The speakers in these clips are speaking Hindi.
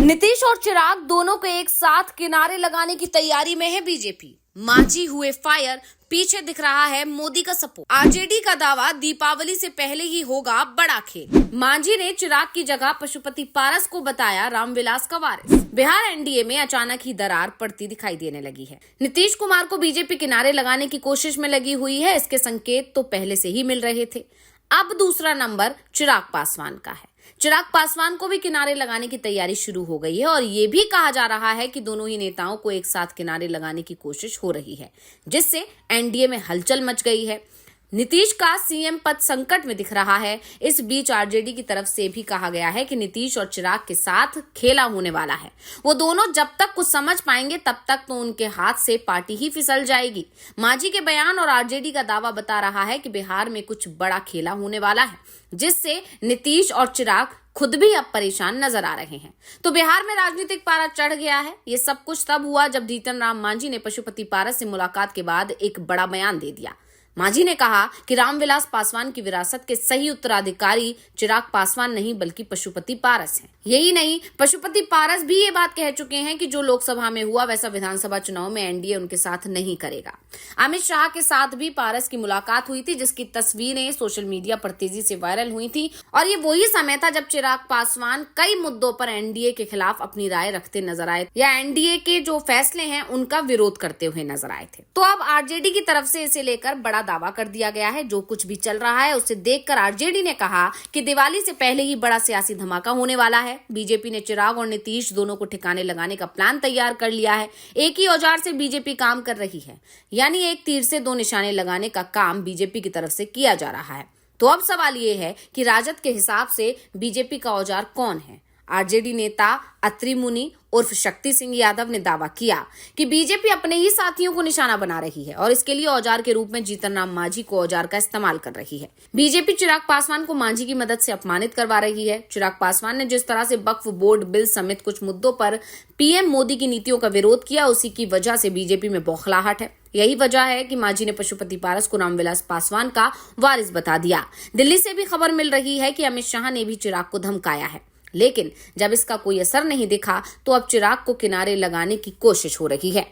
नीतीश और चिराग दोनों को एक साथ किनारे लगाने की तैयारी में है बीजेपी। मांझी हुए फायर, पीछे दिख रहा है मोदी का सपोर्ट। आरजेडी का दावा दीपावली से पहले ही होगा बड़ा खेल। मांझी ने चिराग की जगह पशुपति पारस को बताया रामविलास का वारिस। बिहार एनडीए में अचानक ही दरार पड़ती दिखाई देने लगी है। नीतीश कुमार को बीजेपी किनारे लगाने की कोशिश में लगी हुई है। इसके संकेत तो पहले से ही मिल रहे थे। अब दूसरा नंबर चिराग पासवान का है। चिराग पासवान को भी किनारे लगाने की तैयारी शुरू हो गई है और ये भी कहा जा रहा है कि दोनों ही नेताओं को एक साथ किनारे लगाने की कोशिश हो रही है, जिससे एनडीए में हलचल मच गई है। नीतीश का सीएम पद संकट में दिख रहा है। इस बीच आरजेडी की तरफ से भी कहा गया है कि नीतीश और चिराग के साथ खेला होने वाला है। वो दोनों जब तक कुछ समझ पाएंगे तब तक तो उनके हाथ से पार्टी ही फिसल जाएगी। मांझी के बयान और आरजेडी का दावा बता रहा है कि बिहार में कुछ बड़ा खेला होने वाला है, जिससे नीतीश और चिराग खुद भी अब परेशान नजर आ रहे हैं। तो बिहार में राजनीतिक पारा चढ़ गया है। ये सब कुछ तब हुआ जब जीतन राम मांझी ने पशुपति पारस से मुलाकात के बाद एक बड़ा बयान दे दिया। मांझी ने कहा कि रामविलास पासवान की विरासत के सही उत्तराधिकारी चिराग पासवान नहीं बल्कि पशुपति पारस हैं। यही नहीं, पशुपति पारस भी ये बात कह चुके हैं कि जो लोकसभा में हुआ वैसा विधानसभा चुनाव में एनडीए उनके साथ नहीं करेगा। अमित शाह के साथ भी पारस की मुलाकात हुई थी, जिसकी तस्वीरें सोशल मीडिया पर तेजी से वायरल हुई थी और ये वही समय था जब चिराग पासवान कई मुद्दों पर एनडीए के खिलाफ अपनी राय रखते नजर आए या एनडीए के जो फैसले हैं उनका विरोध करते हुए नजर आए थे। तो अब आरजेडी की तरफ से इसे लेकर बड़ा दावा कर दिया गया है। जो कुछ भी चल रहा है उसे देखकर आरजेडी ने कहा कि दिवाली से पहले ही बड़ा सियासी धमाका होने वाला है। बीजेपी ने चिराग और नीतीश दोनों को ठिकाने लगाने का प्लान तैयार कर लिया है। एक ही औजार से बीजेपी काम कर रही है, यानी एक तीर से दो निशाने लगाने का काम बीजेपी की तरफ से किया जा रहा है। तो अब सवाल ये है कि राजद के हिसाब से बीजेपी का औजार कौन है। आरजेडी नेता अत्रि मुनि उर्फ शक्ति सिंह यादव ने दावा किया कि बीजेपी अपने ही साथियों को निशाना बना रही है और इसके लिए औजार के रूप में जीतन राम मांझी को औजार का इस्तेमाल कर रही है। बीजेपी चिराग पासवान को मांझी की मदद से अपमानित करवा रही है। चिराग पासवान ने जिस तरह से वक्फ बोर्ड बिल समेत कुछ मुद्दों पर पीएम मोदी की नीतियों का विरोध किया, उसी की वजह से बीजेपी में बौखलाहट है। यही वजह है कि मांझी ने पशुपति पारस को रामविलास पासवान का वारिस बता दिया। दिल्ली से भी खबर मिल रही है कि अमित शाह ने भी चिराग को धमकाया है, लेकिन जब इसका कोई असर नहीं दिखा तो अब चिराग को किनारे लगाने की कोशिश हो रही है।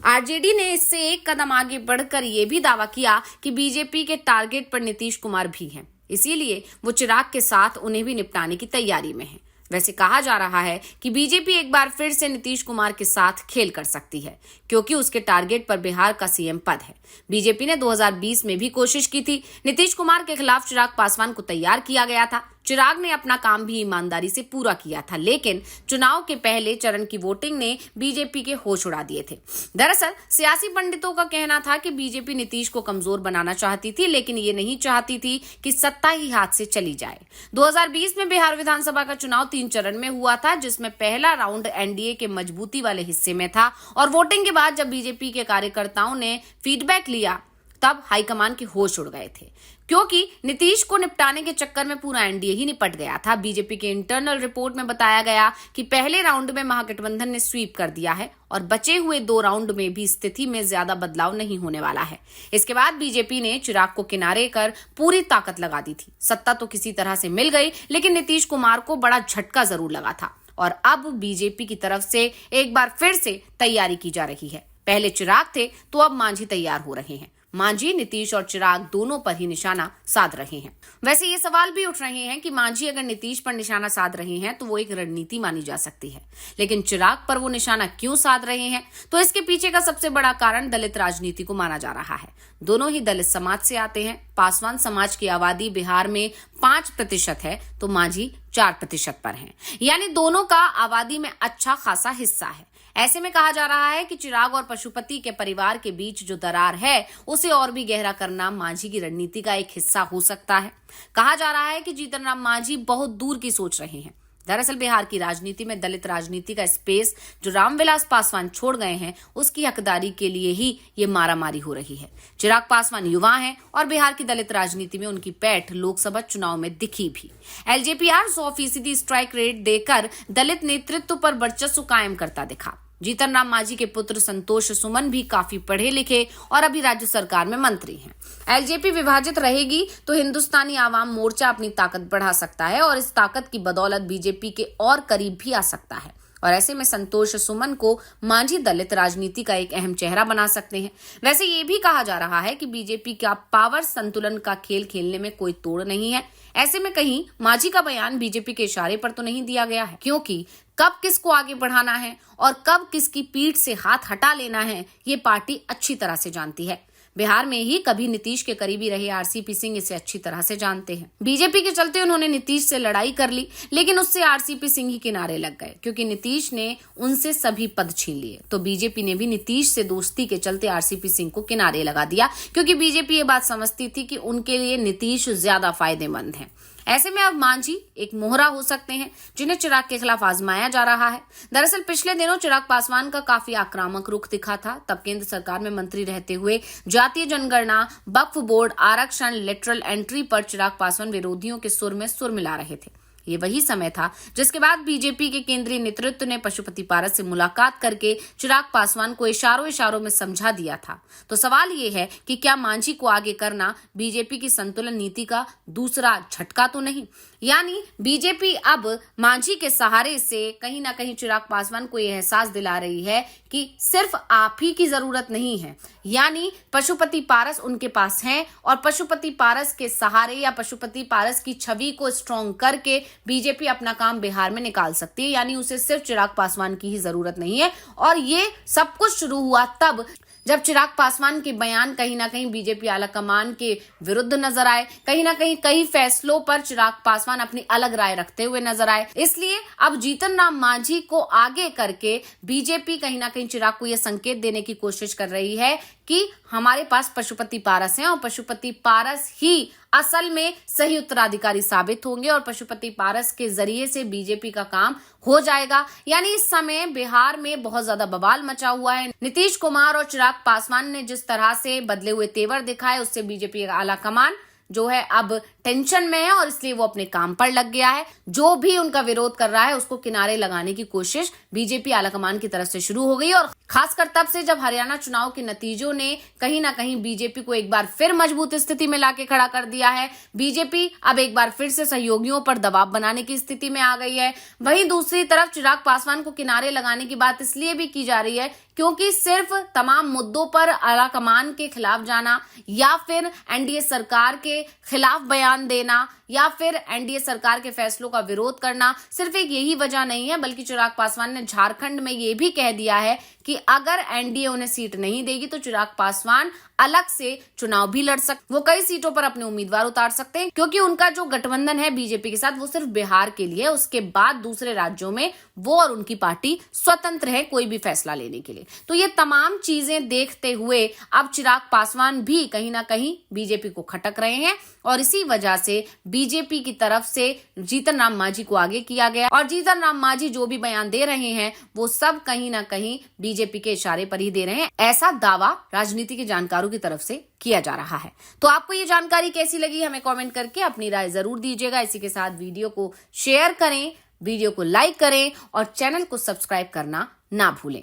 आरजेडी ने इससे एक कदम आगे बढ़कर यह भी दावा किया कि बीजेपी के टारगेट पर नीतीश कुमार भी हैं, इसीलिए वो चिराग के साथ उन्हें भी निपटाने की तैयारी में है। वैसे कहा जा रहा है कि बीजेपी एक बार फिर से नीतीश कुमार के साथ खेल कर सकती है, क्योंकि उसके टारगेट पर बिहार का सीएम पद है। बीजेपी ने 2020 में भी कोशिश की थी। नीतीश कुमार के खिलाफ चिराग पासवान को तैयार किया गया था। चिराग ने अपना काम भी ईमानदारी से पूरा किया था, लेकिन चुनाव के पहले चरण की वोटिंग ने बीजेपी के होश उड़ा दिए थे। दरअसल सियासी पंडितों का कहना था कि बीजेपी नीतीश को कमजोर बनाना चाहती थी, लेकिन ये नहीं चाहती थी कि सत्ता ही हाथ से चली जाए। 2020 में बिहार विधानसभा का चुनाव 3 चरण में हुआ था, जिसमें पहला राउंड एनडीए के मजबूती वाले हिस्से में था और वोटिंग के बाद जब बीजेपी के कार्यकर्ताओं ने फीडबैक लिया तब हाईकमान के होश उड़ गए थे, क्योंकि नीतीश को निपटाने के चक्कर में पूरा एनडीए ही निपट गया था। बीजेपी के इंटरनल रिपोर्ट में बताया गया कि पहले राउंड में महागठबंधन ने स्वीप कर दिया है और बचे हुए 2 राउंड में भी स्थिति में ज्यादा बदलाव नहीं होने वाला है। इसके बाद बीजेपी ने चिराग को किनारे कर पूरी ताकत लगा दी थी। सत्ता तो किसी तरह से मिल गई, लेकिन नीतीश कुमार को बड़ा झटका जरूर लगा था और अब बीजेपी की तरफ से एक बार फिर से तैयारी की जा रही है। पहले चिराग थे तो अब मांझी तैयार हो रहे हैं। मांझी नीतीश और चिराग दोनों पर ही निशाना साध रहे हैं। वैसे ये सवाल भी उठ रहे हैं कि मांझी अगर नीतीश पर निशाना साध रहे हैं तो वो एक रणनीति मानी जा सकती है, लेकिन चिराग पर वो निशाना क्यों साध रहे हैं? तो इसके पीछे का सबसे बड़ा कारण दलित राजनीति को माना जा रहा है। दोनों ही दलित समाज से आते हैं। पासवान समाज की आबादी बिहार में 5% है तो मांझी 4% पर है, यानी दोनों का आबादी में अच्छा खासा हिस्सा है। ऐसे में कहा जा रहा है कि चिराग और पशुपति के परिवार के बीच जो दरार है उसे और भी गहरा करना मांझी की रणनीति का एक हिस्सा हो सकता है। कहा जा रहा है कि जीतन राम मांझी बहुत दूर की सोच रहे हैं। दरअसल बिहार की राजनीति में दलित राजनीति का स्पेस जो रामविलास पासवान छोड़ गए हैं, उसकी हकदारी के लिए ही ये मारामारी हो रही है। चिराग पासवान युवा हैं और बिहार की दलित राजनीति में उनकी पैठ लोकसभा चुनाव में दिखी भी। एलजेपीआर 100% स्ट्राइक रेट देकर दलित नेतृत्व पर वर्चस्व कायम करता दिखा। जीतन राम मांझी के पुत्र संतोष सुमन भी काफी पढ़े लिखे और अभी राज्य सरकार में मंत्री हैं। एलजेपी विभाजित रहेगी तो हिंदुस्तानी आवाम मोर्चा अपनी ताकत बढ़ा सकता है और इस ताकत की बदौलत बीजेपी के और करीब भी आ सकता है। और ऐसे में संतोष सुमन को मांझी दलित राजनीति का एक अहम चेहरा बना सकते हैं। वैसे ये भी कहा जा रहा है कि बीजेपी का पावर संतुलन का खेल खेलने में कोई तोड़ नहीं है। ऐसे में कहीं मांझी का बयान बीजेपी के इशारे पर तो नहीं दिया गया है, क्योंकि कब किसको आगे बढ़ाना है और कब किसकी पीठ से हाथ हटा लेना है, ये पार्टी अच्छी तरह से जानती है। बिहार में ही कभी नीतीश के करीबी रहे आरसीपी सिंह इसे अच्छी तरह से जानते हैं। बीजेपी के चलते उन्होंने नीतीश से लड़ाई कर ली, लेकिन उससे आरसीपी सिंह ही किनारे लग गए, क्योंकि नीतीश ने उनसे सभी पद छीन लिए। तो बीजेपी ने भी नीतीश से दोस्ती के चलते आरसीपी सिंह को किनारे लगा दिया, क्योंकि बीजेपी ये बात समझती थी कि उनके लिए नीतीश ज्यादा फायदेमंद है। ऐसे में अब मांझी एक मोहरा हो सकते हैं जिन्हें चिराग के खिलाफ आजमाया जा रहा है। दरअसल पिछले दिनों चिराग पासवान का काफी आक्रामक रुख दिखा था। तब केंद्र सरकार में मंत्री रहते हुए जातीय जनगणना, वक्फ बोर्ड, आरक्षण, लेटरल एंट्री पर चिराग पासवान विरोधियों के सुर में सुर मिला रहे थे। ये वही समय था जिसके बाद बीजेपी के केंद्रीय नेतृत्व ने पशुपति पारस से मुलाकात करके चिराग पासवान को इशारों में समझा दिया था। तो सवाल ये है कि क्या मांझी को आगे करना बीजेपी की संतुलन नीति का दूसरा झटका तो नहीं? यानी बीजेपी अब मांझी के सहारे से कहीं ना कहीं चिराग पासवान को यह एहसास दिला रही है कि सिर्फ आप ही की जरूरत नहीं है, यानी पशुपति पारस उनके पास हैं और पशुपति पारस के सहारे या पशुपति पारस की छवि को स्ट्रॉन्ग करके बीजेपी अपना काम बिहार में निकाल सकती है। यानी उसे सिर्फ चिराग पासवान की ही जरूरत नहीं है। और ये सब कुछ शुरू हुआ तब जब चिराग पासवान के बयान कहीं ना कहीं बीजेपी आलाकमान के विरुद्ध नजर आए। कहीं ना कहीं कई फैसलों पर चिराग पासवान अपनी अलग राय रखते हुए नजर आए। इसलिए अब जीतन राम मांझी को आगे करके बीजेपी कहीं ना कहीं चिराग को यह संकेत देने की कोशिश कर रही है कि हमारे पास पशुपति पारस हैं और पशुपति पारस ही असल में सही उत्तराधिकारी साबित होंगे और पशुपति पारस के जरिए से बीजेपी का काम हो जाएगा। यानी इस समय बिहार में बहुत ज्यादा बवाल मचा हुआ है। नीतीश कुमार और चिराग पासवान ने जिस तरह से बदले हुए तेवर दिखाए, उससे बीजेपी का आलाकमान जो है अब टेंशन में है और इसलिए वो अपने काम पर लग गया है। जो भी उनका विरोध कर रहा है उसको किनारे लगाने की कोशिश बीजेपी आलाकमान की तरफ से शुरू हो गई। और खासकर तब से जब हरियाणा चुनाव के नतीजों ने कहीं ना कहीं बीजेपी को एक बार फिर मजबूत स्थिति में लाके खड़ा कर दिया है। बीजेपी अब एक बार फिर से सहयोगियों पर दबाव बनाने की स्थिति में आ गई है। वहीं दूसरी तरफ चिराग पासवान को किनारे लगाने की बात इसलिए भी की जा रही है क्योंकि सिर्फ तमाम मुद्दों पर आलाकमान के खिलाफ जाना या फिर एनडीए सरकार के खिलाफ बयान देना या फिर एनडीए सरकार के फैसलों का विरोध करना सिर्फ एक यही वजह नहीं है, बल्कि चिराग पासवान ने झारखंड में ये भी कह दिया है कि अगर एनडीए उन्हें सीट नहीं देगी तो चिराग पासवान अलग से चुनाव भी लड़ सकते, वो कई सीटों पर अपने उम्मीदवार उतार सकते हैं, क्योंकि उनका जो गठबंधन है बीजेपी के साथ वो सिर्फ बिहार के लिए, उसके बाद दूसरे राज्यों में वो और उनकी पार्टी स्वतंत्र है कोई भी फैसला लेने के लिए। तो ये तमाम चीजें देखते हुए अब चिराग पासवान भी कहीं ना कहीं बीजेपी को खटक रहे हैं और इसी वजह से बीजेपी की तरफ से जीतन राम मांझी को आगे किया गया। और जीतन राम मांझी जो भी बयान दे रहे हैं वो सब कहीं ना कहीं बीजेपी के इशारे पर ही दे रहे हैं, ऐसा दावा राजनीति के जानकारों की तरफ से किया जा रहा है। तो आपको ये जानकारी कैसी लगी हमें कमेंट करके अपनी राय जरूर दीजिएगा। इसी के साथ वीडियो को शेयर करें, वीडियो को लाइक करें और चैनल को सब्सक्राइब करना ना भूलें।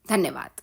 धन्यवाद।